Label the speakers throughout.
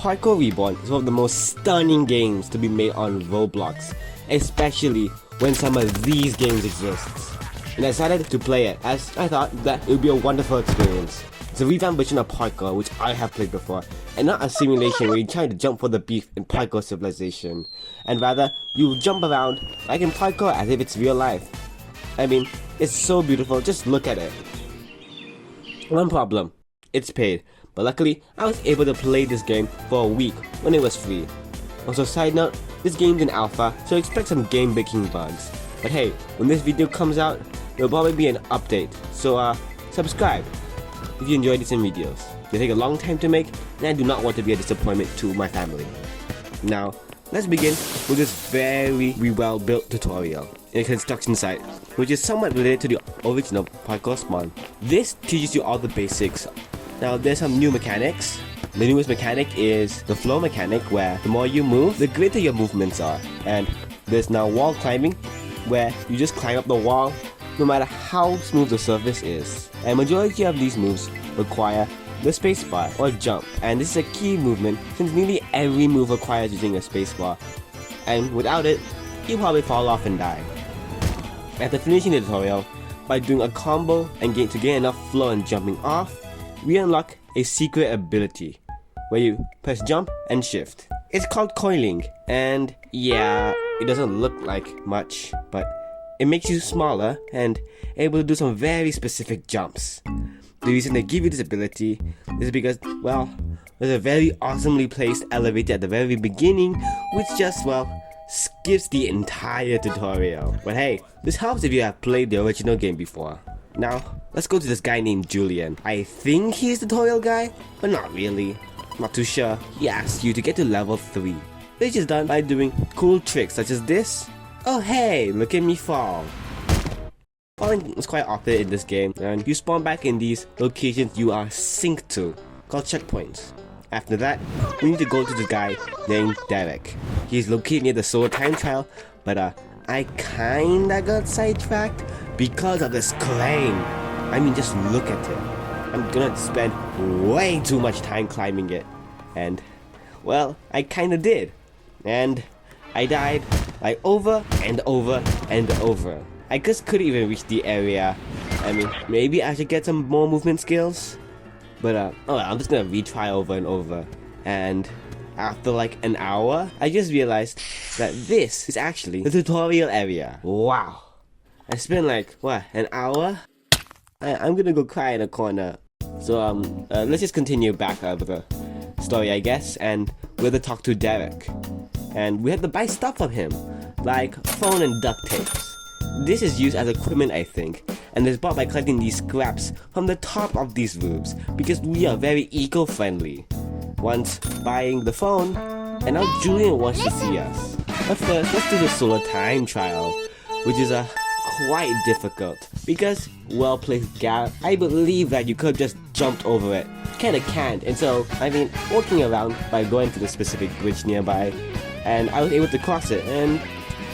Speaker 1: Parkour Reborn is one of the most stunning games to be made on Roblox, especially when some of these games exist. And I decided to play it as I thought that it would be a wonderful experience. It's a revamped version of Parkour which I have played before, and not a simulation where you try to jump for the beef in Parkour Civilization, and rather you jump around like in Parkour as if it's real life. I mean, it's so beautiful, just look at it. One problem, it's paid, but luckily I was able to play this game for a week when it was free. Also, side note, this game's in alpha, so expect some game breaking bugs. But hey, when this video comes out, there'll probably be an update, so subscribe if you enjoy these videos. They take a long time to make, and I do not want to be a disappointment to my family. Now, let's begin with this very well built tutorial in a construction site, which is somewhat related to the original Parkour spawn. This teaches you all the basics. Now, there's some new mechanics. The newest mechanic is the flow mechanic, where the more you move, the greater your movements are. And there's now wall climbing, where you just climb up the wall no matter how smooth the surface is. And majority of these moves require the spacebar or jump, and this is a key movement since nearly every move requires using a spacebar, and without it, you'll probably fall off and die. After finishing the tutorial, by doing a combo and to gain enough flow and jumping off, we unlock a secret ability, where you press jump and shift. It's called coiling, and yeah, it doesn't look like much, but it makes you smaller and able to do some very specific jumps. The reason they give you this ability is because, well, there's a very awesomely placed elevator at the very beginning, which just, well, skips the entire tutorial. But hey, this helps if you have played the original game before. Now, let's go to this guy named Julian. I think he's the tutorial guy, but not really. Not too sure. He asks you to get to level 3, which is done by doing cool tricks such as this. Oh hey, look at me fall. Falling is quite often in this game, and you spawn back in these locations you are synced to, called checkpoints. After that, we need to go to the guy named Derek. He's located near the solar time trial, but I kinda got sidetracked because of this crane. I mean, just look at it. I'm gonna spend way too much time climbing it, and well, I kinda did, and I died like over and over and over. I just couldn't even reach the area. I mean, maybe I should get some more movement skills, but oh well, I'm just gonna retry over and over. And after like an hour, I just realized that this is actually the tutorial area. Wow, I spent like what, an hour? I'm gonna go cry in a corner. So let's just continue back with the story, I guess, and we're to talk to Derek. And we have to buy stuff from him, like phone and duct tapes. This is used as equipment, I think, and is bought by collecting these scraps from the top of these roofs, because we are very eco-friendly. Once buying the phone, and now Julian wants to see us. But first, let's do the solar time trial, which is quite difficult, because well-placed gap, I believe that you could have just jumped over it. Kinda can't, and so, I mean, walking around by going to the specific bridge nearby, and I was able to cross it, and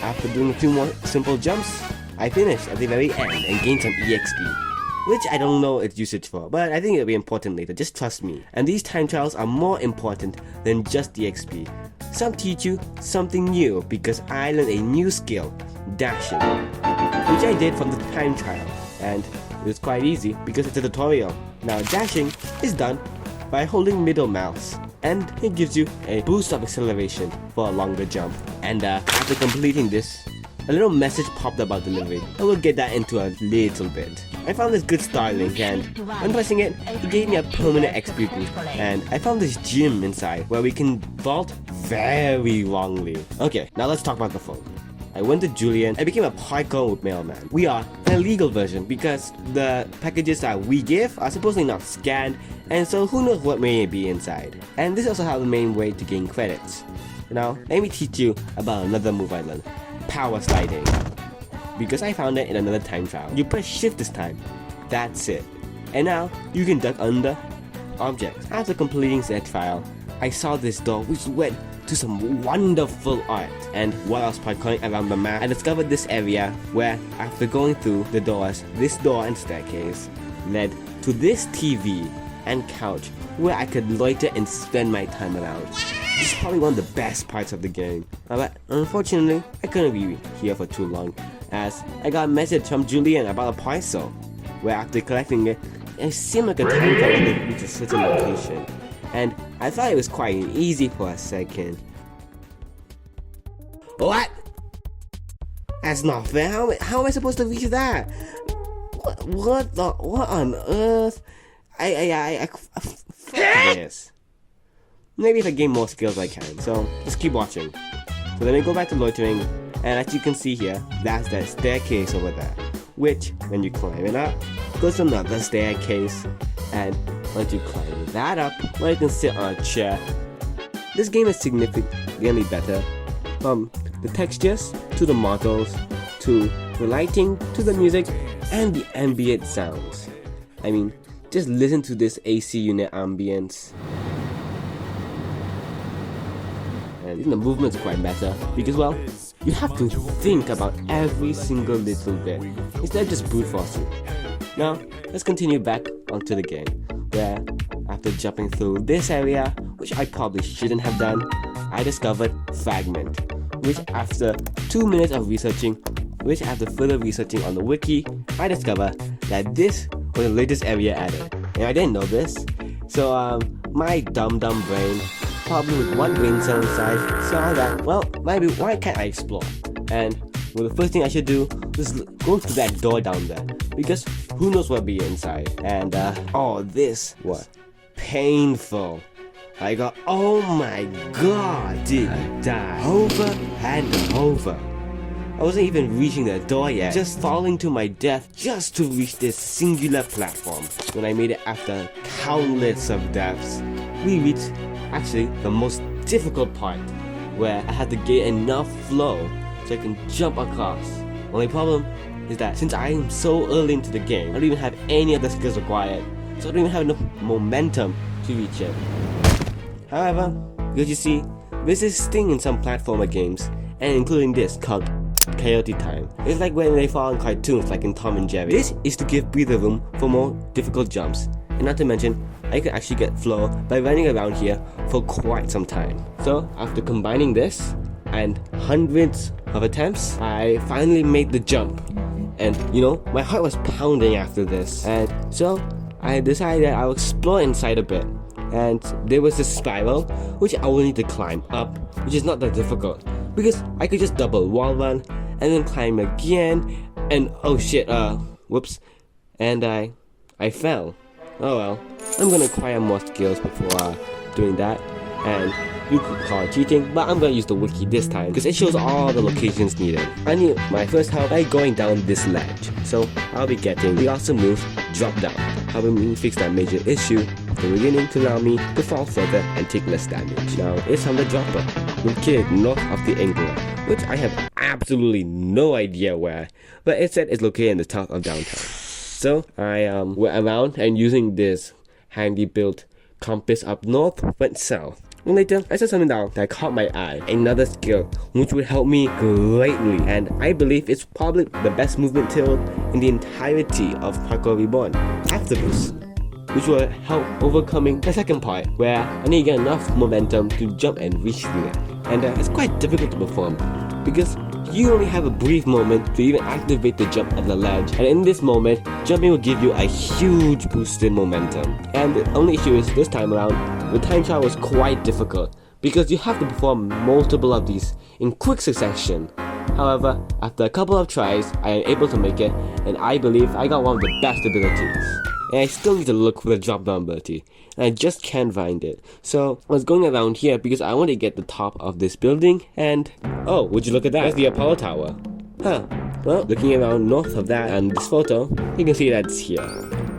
Speaker 1: after doing a few more simple jumps, I finished at the very end and gained some EXP, which I don't know its usage for, but I think it'll be important later, just trust me. And these time trials are more important than just the XP. Some teach you something new, because I learned a new skill, dashing, which I did from the time trial, and it was quite easy because it's a tutorial. Now dashing is done by holding middle mouse, and it gives you a boost of acceleration for a longer jump. And after completing this, a little message popped up about delivery. I will get that into a little bit. I found this good star link, and when pressing it, it gave me a permanent XP boost. And I found this gym inside where we can vault very wrongly. Okay, now let's talk about the phone. I went to Julian and became a Parkour mailman. We are an illegal version because the packages that we give are supposedly not scanned, and so who knows what may be inside. And this is also how the main way to gain credits. Now, let me teach you about another move I learned, power sliding. Because I found it in another time trial. You press shift this time, that's it. And now, you can duck under objects. After completing that trial, I saw this door which went to some wonderful art, and while I was parkouring around the map, I discovered this area where, after going through the doors, this door and staircase led to this TV, and couch where I could loiter and spend my time around. This is probably one of the best parts of the game. But unfortunately, I couldn't be here for too long, as I got a message from Julian about a parcel, where after collecting it, it seemed like a time clock to reach a certain location, and I thought it was quite easy for a second. What? That's not fair. How am I supposed to reach that? What on earth? Fuck this. Maybe if I gain more skills I can, so just keep watching. So then I go back to loitering, and as you can see here, that's that staircase over there, which, when you climb it up, goes to another staircase, and once you climb that up, well, you can sit on a chair. This game is significantly better, from the textures, to the models, to the lighting, to the music, and the ambient sounds. I mean, just listen to this AC unit ambience. And the movement's quite better, because well, you have to think about every single little bit, instead of just brute forcing. Now, let's continue back onto the game, where after jumping through this area, which I probably shouldn't have done, I discovered Fragment, which after 2 minutes of researching, which after further researching on the wiki, I discovered that this was the latest area added, and I didn't know this. So my dumb brain, probably with one brain cell inside, saw that, well, maybe why can't I explore? And well, the first thing I should do is go to that door down there, because who knows what'll be inside. And oh, this was painful. I got, oh my god, did I die over and over. I wasn't even reaching the door yet, just falling to my death just to reach this singular platform. When I made it after countless of deaths, we reached actually the most difficult part, where I had to get enough flow so I can jump across. Only problem is that since I am so early into the game, I don't even have any other skills required, so I don't even have enough momentum to reach it. However, because you see, this is sting in some platformer games, and including this called Coyote Time. It's like when they fall in cartoons like in Tom and Jerry. This is to give breather room for more difficult jumps, and not to mention, I could actually get flow by running around here for quite some time. So after combining this and hundreds of attempts, I finally made the jump. And you know, my heart was pounding after this, and so I decided that I'll explore inside a bit. And there was a spiral which I will need to climb up, which is not that difficult, because I could just double wall run and then climb again, and oh shit, whoops, and I fell. Oh well, I'm gonna acquire more skills before doing that, and you could call it cheating, but I'm gonna use the wiki this time because it shows all the locations needed. I need my first help by going down this ledge, so I'll be getting the awesome move Drop Down, helping me fix that major issue at the beginning to allow me to fall further and take less damage. Now it's on the dropper, located north of the Angler, which I have absolutely no idea where, but it said it's located in the top of downtown. So I went around and using this handy built compass up north went south. And later, I saw something down that caught my eye, another skill which would help me greatly, and I believe it's probably the best movement tilt in the entirety of Parkour Reborn, After Boost, which will help overcoming the second part, where I need to get enough momentum to jump and reach through it. And it's quite difficult to perform, because you only have a brief moment to even activate the jump at the ledge, and in this moment, jumping will give you a huge boost in momentum. And the only issue is, this time around, the time trial was quite difficult, because you have to perform multiple of these in quick succession. However, after a couple of tries, I am able to make it, and I believe I got one of the best abilities. And I still need to look for the drop down ability, and I just can't find it. So I was going around here because I wanted to get the top of this building, and oh, would you look at that? That's the Apollo Tower. Huh. Well, looking around north of that and this photo, you can see that's here.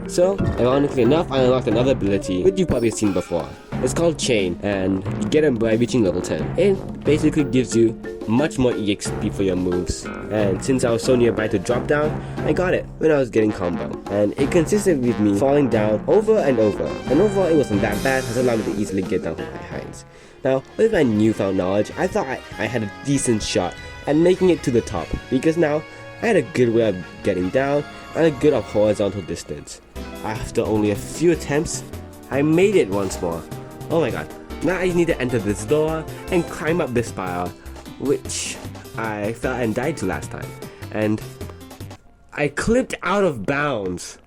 Speaker 1: So, ironically enough, I unlocked another ability, which you've probably seen before. It's called Chain, and you get it by reaching level 10. It basically gives you much more EXP for your moves. And since I was so nearby to drop down, I got it when I was getting combo. And it consisted with me falling down over and over. And overall, it wasn't that bad, as it allowed me to easily get down from my heights. Now, with my newfound knowledge, I thought I had a decent shot at making it to the top, because now I had a good way of getting down and a good of horizontal distance. After only a few attempts, I made it once more. Oh my god. Now I need to enter this door and climb up this spiral, which I fell and died to last time. And I clipped out of bounds.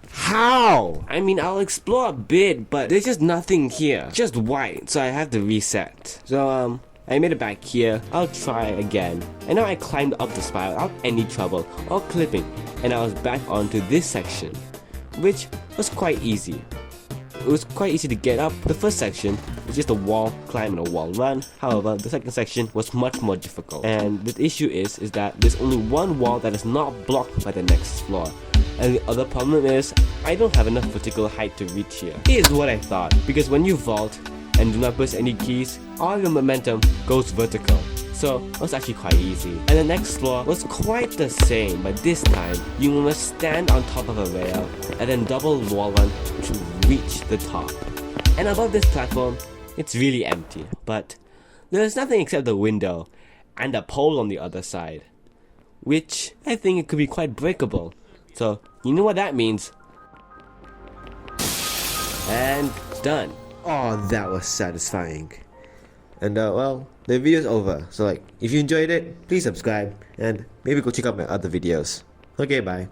Speaker 1: How? I mean, I'll explore a bit, but there's just nothing here. Just white, so I have to reset. So, I made it back here. I'll try again. And now I climbed up the spiral without any trouble or clipping. And I was back onto this section, which was quite easy. It was quite easy to get up. The first section was just a wall climb and a wall run. However, the second section was much more difficult. And the issue is that there's only one wall that is not blocked by the next floor. And the other problem is, I don't have enough vertical height to reach here. Here's what I thought, because when you vault and do not press any keys, all your momentum goes vertical. So it was actually quite easy. And the next floor was quite the same, but this time you must stand on top of a rail and then double wall run to reach the top. And above this platform, it's really empty, but there's nothing except the window and a pole on the other side, which I think it could be quite breakable. So you know what that means. And done. Oh, that was satisfying. And well, the video's over. So like, if you enjoyed it, please subscribe and maybe go check out my other videos. Okay, bye.